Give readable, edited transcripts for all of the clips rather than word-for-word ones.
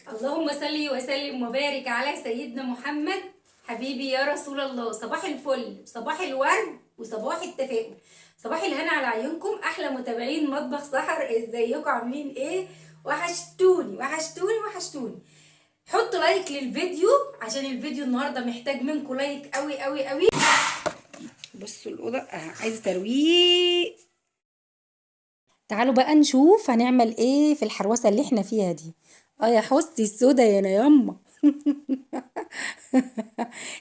اللهم صل وسلم وبارك على سيدنا محمد. حبيبي يا رسول الله، صباح الفل، صباح الورد، وصباح التفاؤل، صباح الهنا على عيونكم احلى متابعين مطبخ سحر. ازيكم عاملين ايه؟ وحشتوني وحشتوني وحشتوني. حطوا لايك للفيديو عشان الفيديو النهارده محتاج منكم لايك قوي قوي قوي. بصوا الاوضه عايزه ترويق. تعالوا بقى نشوف هنعمل ايه في الحروسه اللي احنا فيها دي. يا حستي السودا يا ياما.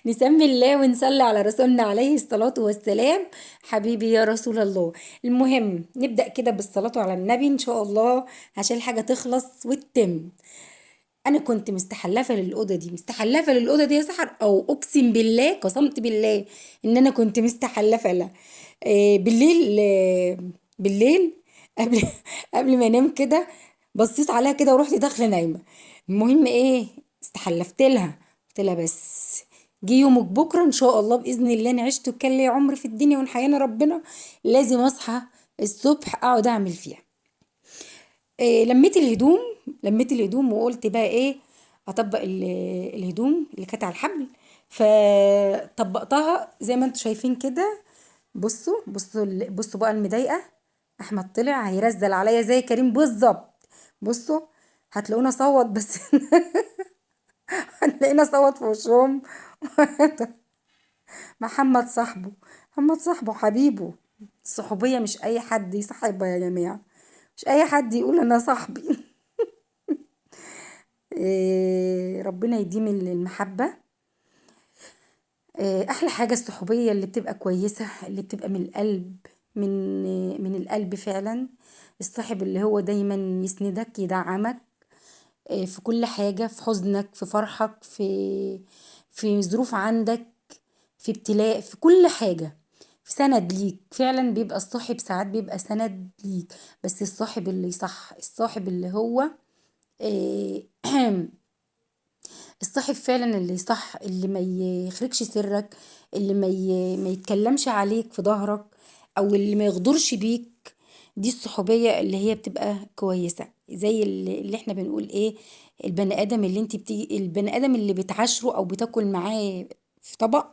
نسمي الله ونصلي على رسولنا عليه الصلاة والسلام. حبيبي يا رسول الله. المهم نبدأ كده بالصلاة على النبي إن شاء الله عشان الحاجة تخلص وتتم. أنا كنت مستحلفة للأوضة دي، مستحلفة للأوضة دي يا سحر، أو أقسم بالله قسمت بالله إن أنا كنت مستحلفة لها. بالليل، بالليل قبل قبل ما انام كده بصيت عليها كده ورحت داخله نايمه. المهم ايه، استحلفت لها، قلت لها بس جه يومك بكره ان شاء الله باذن الله، انا عشت وكان لي عمر في الدنيا ونحيانا ربنا، لازم اصحى الصبح اقعد اعمل فيها. لميت الهدوم، لميت الهدوم وقلت بقى ايه، اطبق الهدوم اللي كانت على الحبل، فطبقتها زي ما انتم شايفين كده. بصوا بصوا بصوا بقى المضايقه، احمد طلع هيرزل عليا زي كريم بالظبط. بصوا هتلاقونا صوت بس. هتلاقينا صوت في وشهم. محمد صاحبه، محمد صاحبه حبيبه. الصحوبية مش أي حد يصاحبها يا جماعة، مش أي حد يقول أنا صاحبي. ربنا يديم المحبة. أحلى حاجة الصحوبية اللي بتبقى كويسة، اللي بتبقى من القلب، من القلب فعلا. الصاحب اللي هو دايما يسندك يدعمك في كل حاجة، في حزنك في فرحك، في ظروف عندك، في ابتلاء، في كل حاجة، في سند ليك. فعلا بيبقى الصاحب ساعات بيبقى سند ليك، بس الصاحب اللي صح، الصاحب اللي هو آه، الصاحب فعلا اللي صح، اللي ما يخرجش سرك، اللي ما يتكلمش عليك في ظهرك، او اللي ما يغدرش بيك. دي الصحوبية اللي هي بتبقى كويسة، زي اللي احنا بنقول ايه، البني ادم اللي انت البني ادم اللي بتعاشره او بتاكل معاه في طبق،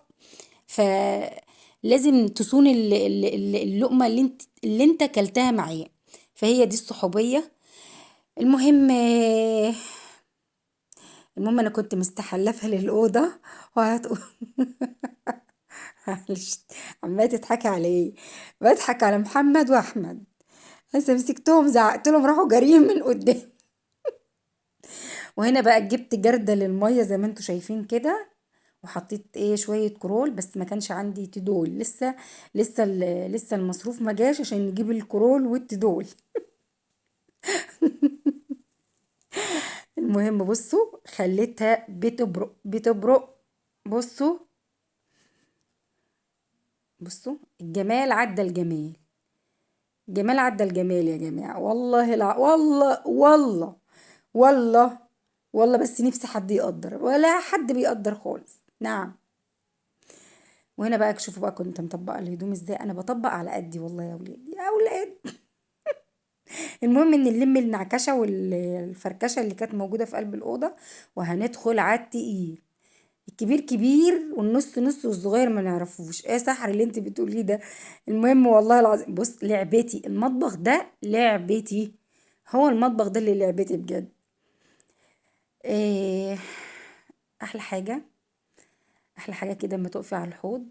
فلازم تصون اللقمة اللي انت كلتها معاه. فهي دي الصحوبية. المهم المهم انا كنت مستحلفة للأوضة وهتقول. معلش، عمالة تضحكي على ايه؟ بضحك على محمد واحمد، بس مسكتهم زعقت لهم راحوا جاريين من قدام. وهنا بقى جبت جردل للمية زي ما انتوا شايفين كده، وحطيت ايه شوية كرول، بس ما كانش عندي تدول لسه، لسه المصروف ما جاش عشان نجيب الكرول والتدول. المهم بصوا خليتها بتبرق بتبرق. بصوا، بصوا الجمال عدى الجمال، جمال عدى الجمال يا جماعة. والله والله والله والله والله، بس نفسي حد يقدر، ولا حد بيقدر خالص. نعم. وهنا بقى شوفوا بقى كنت مطبقة الهدوم ازاي، انا بطبق على قدي والله يا ولاد يا اولاد. المهم ان نلم النعكشة والفركشة اللي كانت موجودة في قلب الأوضة، وهندخل على التقيل. الكبير كبير والنص نص والصغير ما نعرفوش ايه سحر اللي انت بتقوليه ده. المهم والله العظيم بص، لعبتي المطبخ ده، لعبتي، هو المطبخ ده اللي لعبتي بجد. إيه احلى حاجة، احلى حاجة كده اما تقفي على الحوض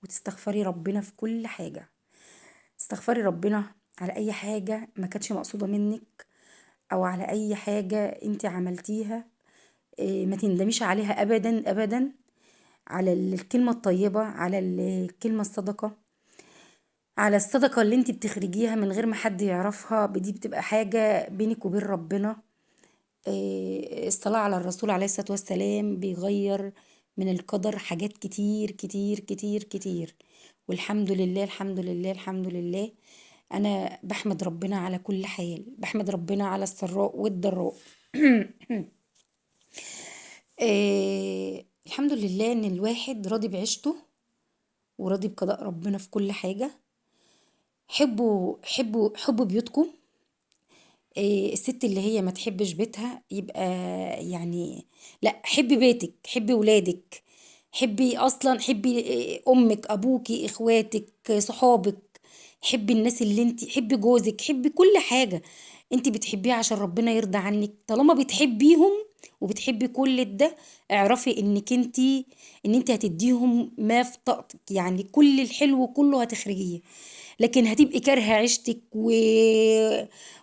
وتستغفري ربنا في كل حاجة، تستغفري ربنا على اي حاجة ما كانتش مقصودة منك، او على اي حاجة انت عملتيها. إيه ما تندميش عليها ابدا ابدا، على الكلمة الطيبة، على الكلمة الصدقة، على الصدقة اللي انت بتخرجيها من غير ما حد يعرفها، دي بتبقى حاجة بينك وبين ربنا. الصلاة على الرسول عليه الصلاة والسلام بيغير من القدر حاجات كتير كتير كتير كتير. والحمد لله الحمد لله الحمد لله. أنا بحمد ربنا على كل حال، بحمد ربنا على السراء والضراء. الحمد لله إن الواحد راضي بعيشته وراضي بقضاء ربنا في كل حاجة. حبوا بيوتكم، الست اللي هي ما تحبش بيتها يبقى يعني، لا، حبي بيتك، حبي ولادك، حبي اصلا، حبي امك، ابوكي، اخواتك، صحابك، حبي الناس اللي انت، حبي جوزك، حبي كل حاجة انت بتحبيها عشان ربنا يرضى عنك. طالما بتحبيهم وبتحبي كل ده، اعرفي ان انت هتديهم ما في طاقتك، يعني كل الحلو كله هتخرجيه. لكن هتبقي كارهة عيشتك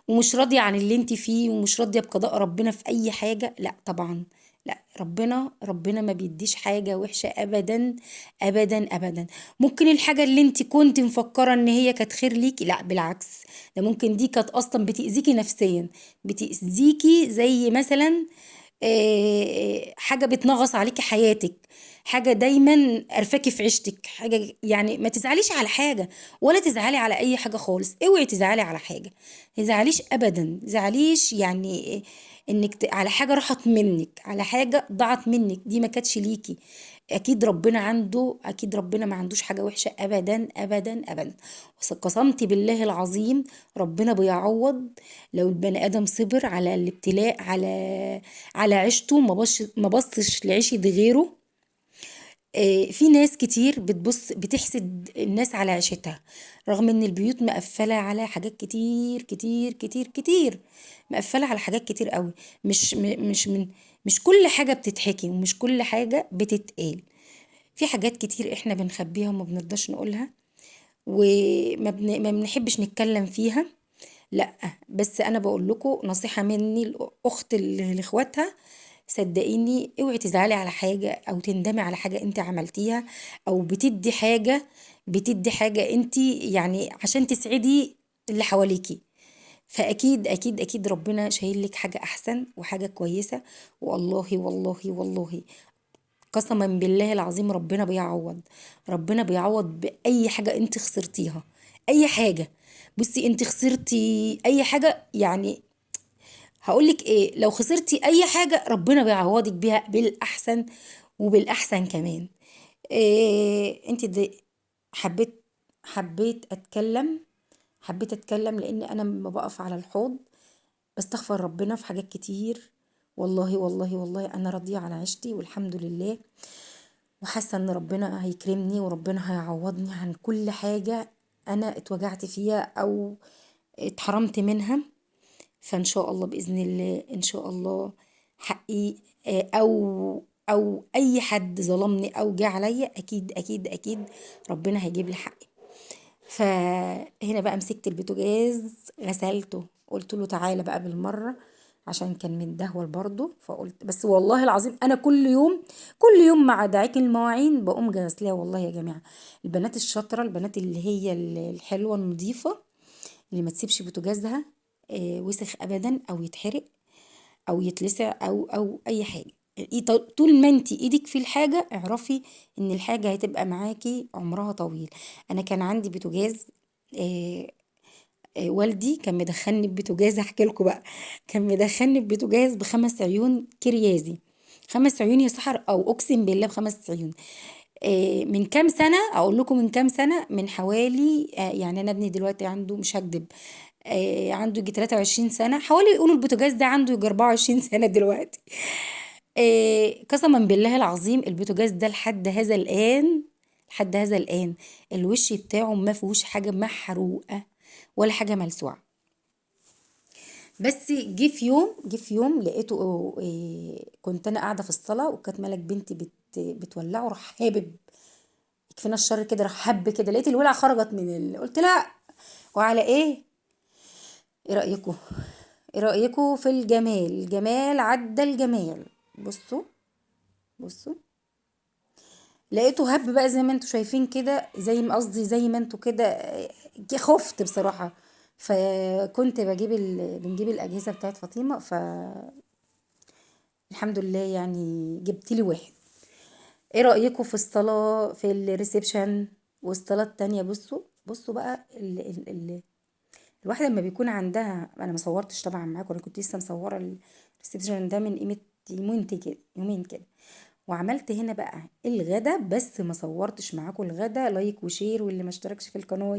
ومش راضية عن اللي انت فيه، ومش راضية بقضاء ربنا في اي حاجة، لا طبعا. لا، ربنا ما بيديش حاجة وحشة ابدا ابدا ابدا. ممكن الحاجة اللي انت كنت مفكرة ان هي كانت خير ليكي، لا بالعكس، ده ممكن دي كانت اصلا بتأذيكي نفسيا، بتأذيكي زي مثلا حاجة بتنغص عليكي حياتك، حاجة دايما قرفاكي في عيشتك، حاجة يعني ما تزعليش على حاجة، ولا تزعلي على أي حاجة خالص، اوعي تزعلي على حاجة، ما تزعليش أبدا، تزعليش يعني على حاجة راحت منك، على حاجة ضاعت منك، دي ما كانتش ليكي. أكيد ربنا ما عندوش حاجة وحشة أبدا أبدا أبدا. قسمت بالله العظيم، ربنا بيعوض. لو البني آدم صبر على الابتلاء، على عيشته، ما بصش لعيشة غيره. في ناس كتير بتحسد الناس على عيشتها، رغم ان البيوت مقفلة على حاجات كتير كتير كتير كتير، مقفلة على حاجات كتير قوي. مش كل حاجة بتتحكي، ومش كل حاجة بتتقال. في حاجات كتير احنا بنخبيها وما بنرضاش نقولها، ما بنحبش نتكلم فيها. لا، بس انا بقول لكم نصيحة مني، الاخت لاخواتها، صدقيني اوعي تزعلي على حاجة او تندمي على حاجة انت عملتيها، او بتدي حاجة انت يعني عشان تسعدي اللي حواليكي. فاكيد اكيد اكيد ربنا شايل لك حاجة احسن وحاجة كويسة. والله والله والله، قسما بالله العظيم، ربنا بيعوض بأي حاجة انت خسرتيها، اي حاجة. بصي، انت خسرتي اي حاجة يعني، هقولك ايه، لو خسرتي اي حاجة ربنا بيعوضك بيها بالاحسن، وبالاحسن كمان. انت دي حبيت حبيت اتكلم حبيت اتكلم لان انا لما بقف على الحوض بستغفر ربنا في حاجات كتير. والله والله والله انا راضية على عيشتي والحمد لله، وحاسة ان ربنا هيكرمني وربنا هيعوضني عن كل حاجة انا اتوجعت فيها او اتحرمت منها. فان شاء الله باذن الله، ان شاء الله حقي، او اي حد ظلمني او جه عليا، اكيد اكيد اكيد ربنا هيجيب لي حقي. فهنا بقى مسكت البوتاجاز، غسلته، قلت له تعالى بقى بالمره، عشان كان متدهور برضه. فقلت بس والله العظيم انا كل يوم مع دعاكي المواعين بقوم غسلاه. والله يا جماعه، البنات الشاطره، البنات اللي هي الحلوه النظيفه، اللي ما تسيبش بوتاجازها وسخ ابدا، او يتحرق، او يتلسع، او اي حاجه. طول ما انت ايدك في الحاجه، اعرفي ان الحاجه هتبقى معاكي عمرها طويل. انا كان عندي بوتاجاز، آه، والدي كان مدخلني ببوتاجاز، احكي لكم بقى، كان مدخلني ببوتاجاز بخمس عيون كريازي، خمس عيون يا سحر، او اقسم بالله بخمس عيون. من كام سنة، أقول لكم من كام سنة، من حوالي يعني أنا ابني دلوقتي عنده، مش هكدب، عنده يجي 23 سنة، حوالي يقولوا البوتاجاز ده عنده يجي 24 سنة دلوقتي. قسما بالله العظيم، البوتاجاز ده لحد هذا الآن الوش بتاعه ما فيهوش حاجة محروقة ولا حاجة ملسوعة. بس جه في يوم لقيته، كنت أنا قاعدة في الصلاة، وكانت ملك بنتي بتولعه، راح هابب، يكفينا الشر كده، راح هب كده، لقيت الولعة خرجت قلت لا. وعلى ايه؟ ايه رأيكم؟ ايه رأيكم في الجمال عدى الجمال. بصوا، بصوا، لقيته هب بقى زي ما انتوا شايفين كده، زي ما قصدي زي ما انتوا كده، خفت بصراحة. فكنت بنجيب الأجهزة بتاعت فاطمة، فالحمد لله يعني جبت لي واحد. ايه رأيكم في الصلاة في الريسبشن والصلاة التانية؟ بصوا بصوا بقى، الواحدة لما بيكون عندها، انا ما صورتش طبعا معاكم، انا كنت لسه مصورة الريسبشن ده من قيمة يومين كده. وعملت هنا بقى الغدا، بس ما صورتش معاكم الغدا. لايك وشير، واللي ما اشتركش في القناة